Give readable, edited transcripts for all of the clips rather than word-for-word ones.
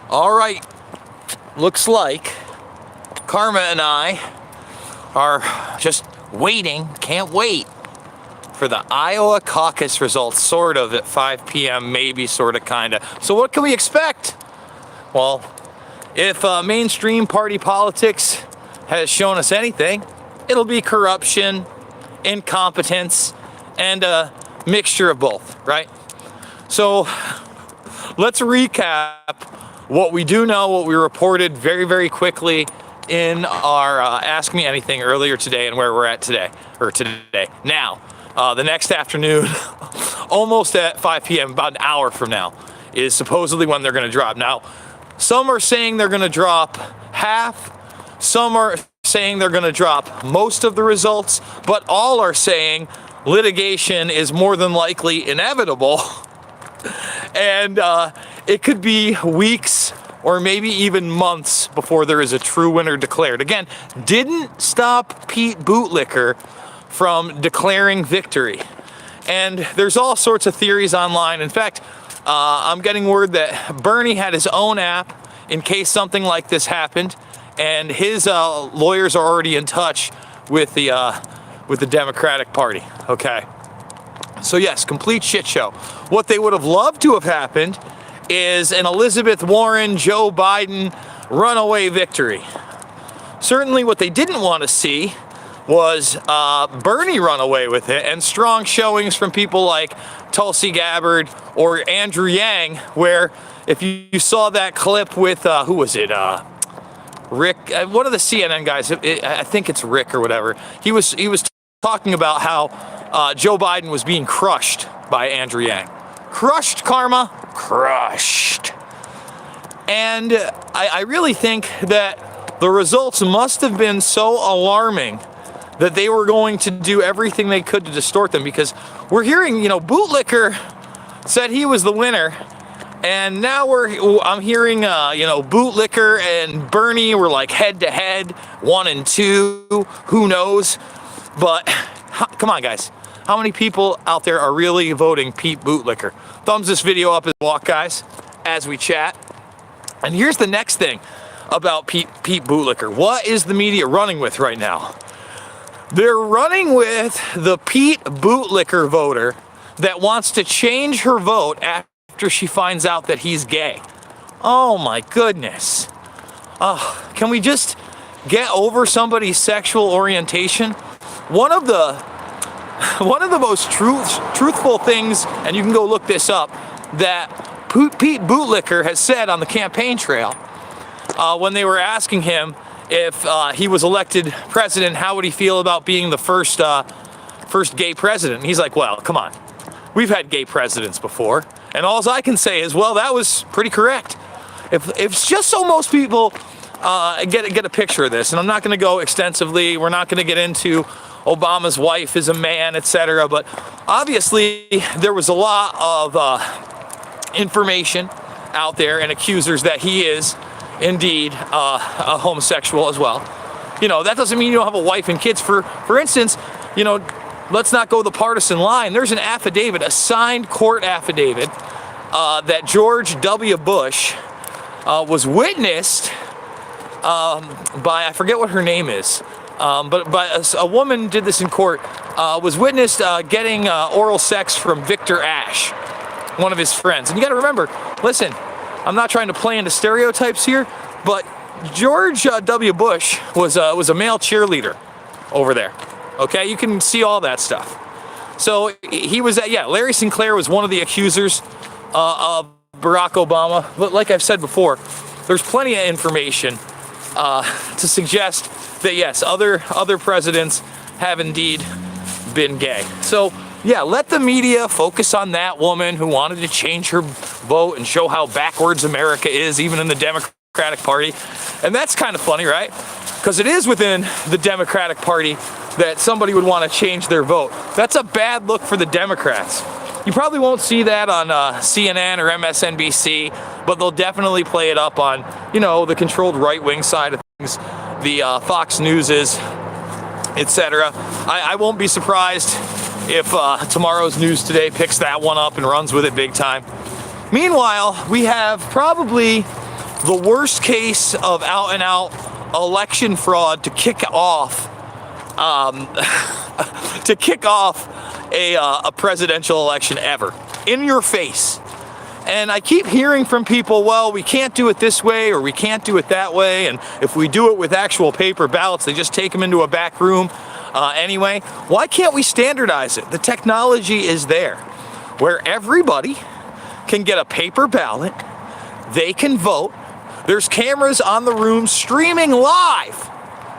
All right, looks like Karma and I are just waiting, can't wait for the Iowa caucus results, sort of at 5 p.m., maybe, sort of, kind of. So what can we expect? Well, if mainstream party politics has shown us anything, it'll be corruption, incompetence, and a mixture of both, right? So let's recap what we do know, what we reported very, very quickly in our Ask Me Anything earlier today, and where we're at today, or today. Now, the next afternoon, almost at 5 p.m., about an hour from now, is supposedly when they're going to drop. Now, some are saying they're going to drop half, some are saying they're going to drop most of the results, but all are saying litigation is more than likely inevitable, and it could be weeks or maybe even months before there is a true winner declared. Again, didn't stop Pete Bootlicker from declaring victory. And there's all sorts of theories online. In fact, I'm getting word that Bernie had his own app in case something like this happened, and his lawyers are already in touch with the Democratic Party. Okay, so yes, complete shit show. What they would have loved to have happened is an Elizabeth Warren, Joe Biden runaway victory. Certainly, what they didn't want to see was Bernie run away with it, and strong showings from people like Tulsi Gabbard or Andrew Yang, where if you saw that clip with, who was it, Rick, one of the CNN guys, I think it's Rick or whatever, he was talking about how Joe Biden was being crushed by Andrew Yang. Crushed, Karma, crushed. And I really think that the results must have been so alarming that they were going to do everything they could to distort them, because we're hearing, Bootlicker said he was the winner, and now I'm hearing, Bootlicker and Bernie were like head to head, 1 and 2, who knows? But come on, guys, how many people out there are really voting Pete Bootlicker? Thumbs this video up as walk, guys, as we chat. And here's the next thing about Pete Bootlicker. What is the media running with right now? They're running with the Pete Bootlicker voter that wants to change her vote after she finds out that he's gay. Oh my goodness. Can we just get over somebody's sexual orientation? One of the most truthful things, and you can go look this up, that Pete Bootlicker has said on the campaign trail when they were asking him if he was elected president, how would he feel about being the first gay president? And he's like, well, come on. We've had gay presidents before. And all I can say is, well, that was pretty correct. If it's just so most people get a picture of this, and I'm not going to go extensively, we're not going to get into Obama's wife is a man, etc. But obviously, there was a lot of information out there and accusers that he is indeed a homosexual as well. That doesn't mean you don't have a wife and kids. For instance, let's not go the partisan line. There's an affidavit, a signed court affidavit, that George W. Bush was witnessed by, I forget what her name is, but a woman did this in court, was witnessed getting oral sex from Victor Ashe, one of his friends. And you got to remember, listen, I'm not trying to play into stereotypes here, but George W. Bush was a male cheerleader over there. Okay, you can see all that stuff. So he was Larry Sinclair was one of the accusers of Barack Obama. But like I've said before, there's plenty of information to suggest that yes, other presidents have indeed been gay. So yeah, let the media focus on that woman who wanted to change her vote and show how backwards America is, even in the Democratic Party. And that's kind of funny, right? Because it is within the Democratic Party that somebody would want to change their vote. That's a bad look for the Democrats. You probably won't see that on CNN or MSNBC, but they'll definitely play it up on, the controlled right-wing side of things, the Fox Newses, etc. I won't be surprised if tomorrow's News Today picks that one up and runs with it big time. Meanwhile, we have probably the worst case of out and out election fraud to kick off a presidential election ever, in your face. And I keep hearing from people, well, we can't do it this way or we can't do it that way, and if we do it with actual paper ballots, they just take them into a back room anyway. Why can't we standardize it? The technology is there where everybody can get a paper ballot, they can vote, there's cameras on the room streaming live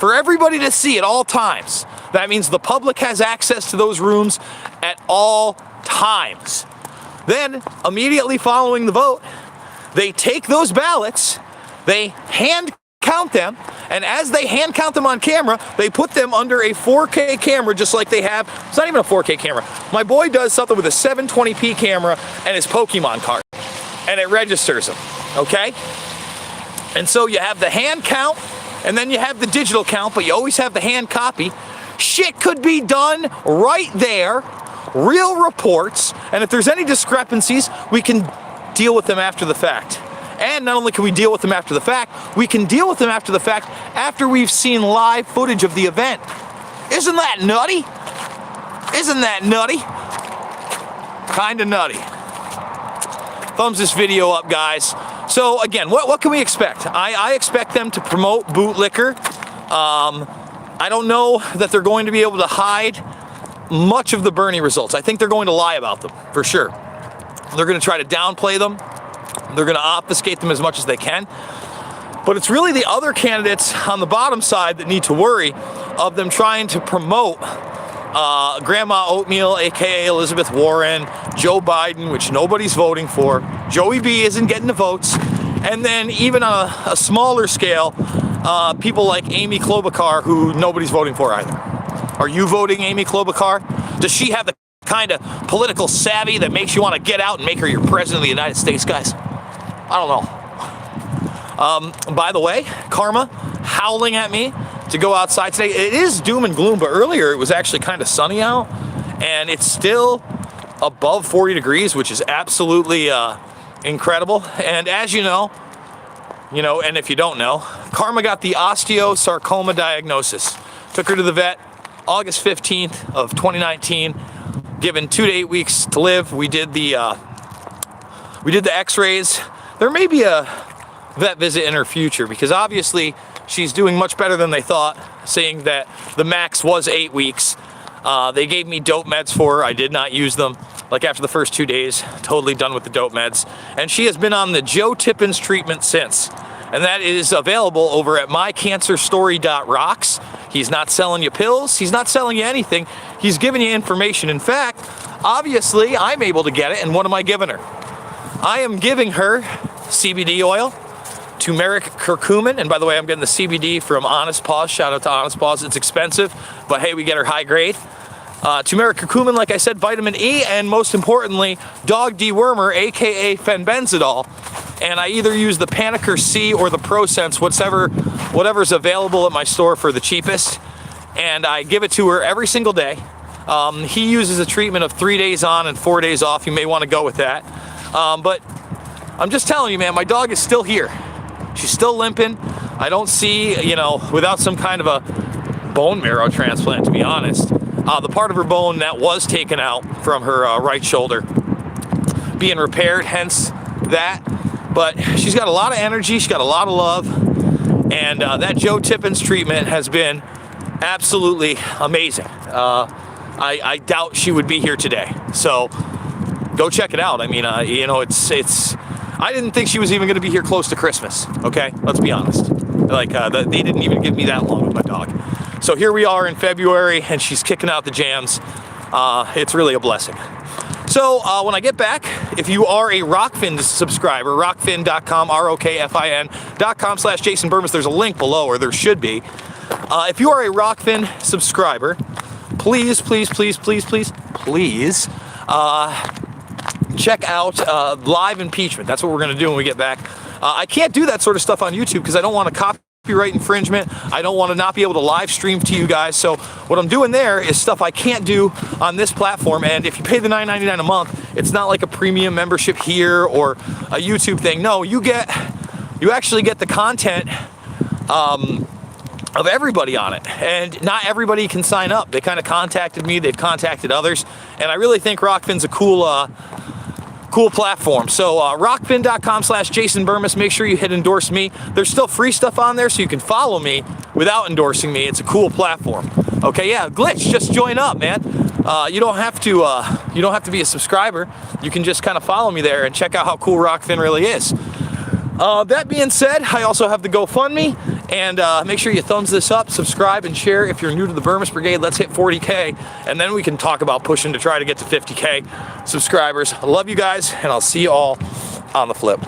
for everybody to see at all times. That means the public has access to those rooms at all times. Then, immediately following the vote, they take those ballots, they hand count them, and as they hand count them on camera, they put them under a 4K camera just like they have. It's not even a 4K camera. My boy does something with a 720p camera and his Pokemon card, and it registers them, okay? And so you have the hand count, and then you have the digital count, but you always have the hand copy. Shit could be done right there. Real reports, and if there's any discrepancies, we can deal with them after the fact. And not only can we deal with them after the fact, we can deal with them after the fact after we've seen live footage of the event. Isn't that nutty? Isn't that nutty? Kinda nutty. Thumbs this video up, guys. So again, what can we expect? I expect them to promote bootlicker. I don't know that they're going to be able to hide much of the Bernie results. I think they're going to lie about them, for sure. They're going to try to downplay them. They're going to obfuscate them as much as they can. But it's really the other candidates on the bottom side that need to worry of them trying to promote Grandma Oatmeal, aka Elizabeth Warren, Joe Biden, which nobody's voting for. Joey B isn't getting the votes. And then even on a smaller scale, people like Amy Klobuchar, who nobody's voting for either. Are you voting Amy Klobuchar? Does she have the kind of political savvy that makes you want to get out and make her your president of the United States, guys? I don't know. By the way, karma howling at me to go outside today. It is doom and gloom, but earlier it was actually kind of sunny out, and it's still above 40 degrees, which is absolutely incredible. And as you know, and if you don't know, Karma got the osteosarcoma diagnosis. Took her to the vet August 15th of 2019, given 2 to 8 weeks to live. We did the x-rays. There may be a vet visit in her future because obviously she's doing much better than they thought, saying that the max was 8 weeks. They gave me dope meds for her. I did not use them. Like after the first 2 days, totally done with the dope meds. And she has been on the Joe Tippins treatment since. And that is available over at mycancerstory.rocks. He's not selling you pills. He's not selling you anything. He's giving you information. In fact, obviously, I'm able to get it. And what am I giving her? I am giving her CBD oil, turmeric curcumin. And by the way, I'm getting the CBD from Honest Paws. Shout out to Honest Paws. It's expensive, but hey, we get her high grade. Turmeric curcumin, like I said, vitamin E, and most importantly, dog dewormer, aka fenbenzidol. And I either use the Panicer C or the ProSense, whatever's available at my store for the cheapest. And I give it to her every single day. He uses a treatment of 3 days on and 4 days off. You may want to go with that. But I'm just telling you, man, my dog is still here. She's still limping. I don't see, without some kind of a bone marrow transplant, to be honest, the part of her bone that was taken out from her right shoulder being repaired, hence that. But she's got a lot of energy, she's got a lot of love, and that Joe Tippins treatment has been absolutely amazing. I doubt she would be here today, so go check it out. I mean, it's. I didn't think she was even going to be here close to Christmas. Okay, let's be honest. Like they didn't even give me that long with my dog. So here we are in February, and she's kicking out the jams. It's really a blessing. So when I get back, if you are a Rockfin subscriber, rockfin.com, ROKFIN.com/Jason Bermas, there's a link below, or there should be. If you are a Rockfin subscriber, please check out live impeachment. That's what we're going to do when we get back. I can't do that sort of stuff on YouTube because I don't want to copyright infringement. I don't want to not be able to live stream to you guys. So what I'm doing there is stuff I can't do on this platform. And if you pay the $9.99 a month, it's not like a premium membership here or a YouTube thing. No, you get you actually get the content of everybody on it, and not everybody can sign up. They kind of contacted me, they've contacted others, and I really think Rokfin's a cool platform. So rokfin.com/Jason Bermas. Make sure you hit endorse me. There's still free stuff on there, so you can follow me without endorsing me. It's a cool platform. Okay, yeah, Glitch, just join up, man. You don't have to be a subscriber. You can just kind of follow me there and check out how cool Rokfin really is. That being said, I also have the GoFundMe, and make sure you thumbs this up, subscribe, and share if you're new to the Bermas Brigade. Let's hit 40K, and then we can talk about pushing to try to get to 50K subscribers. I love you guys, and I'll see you all on the flip.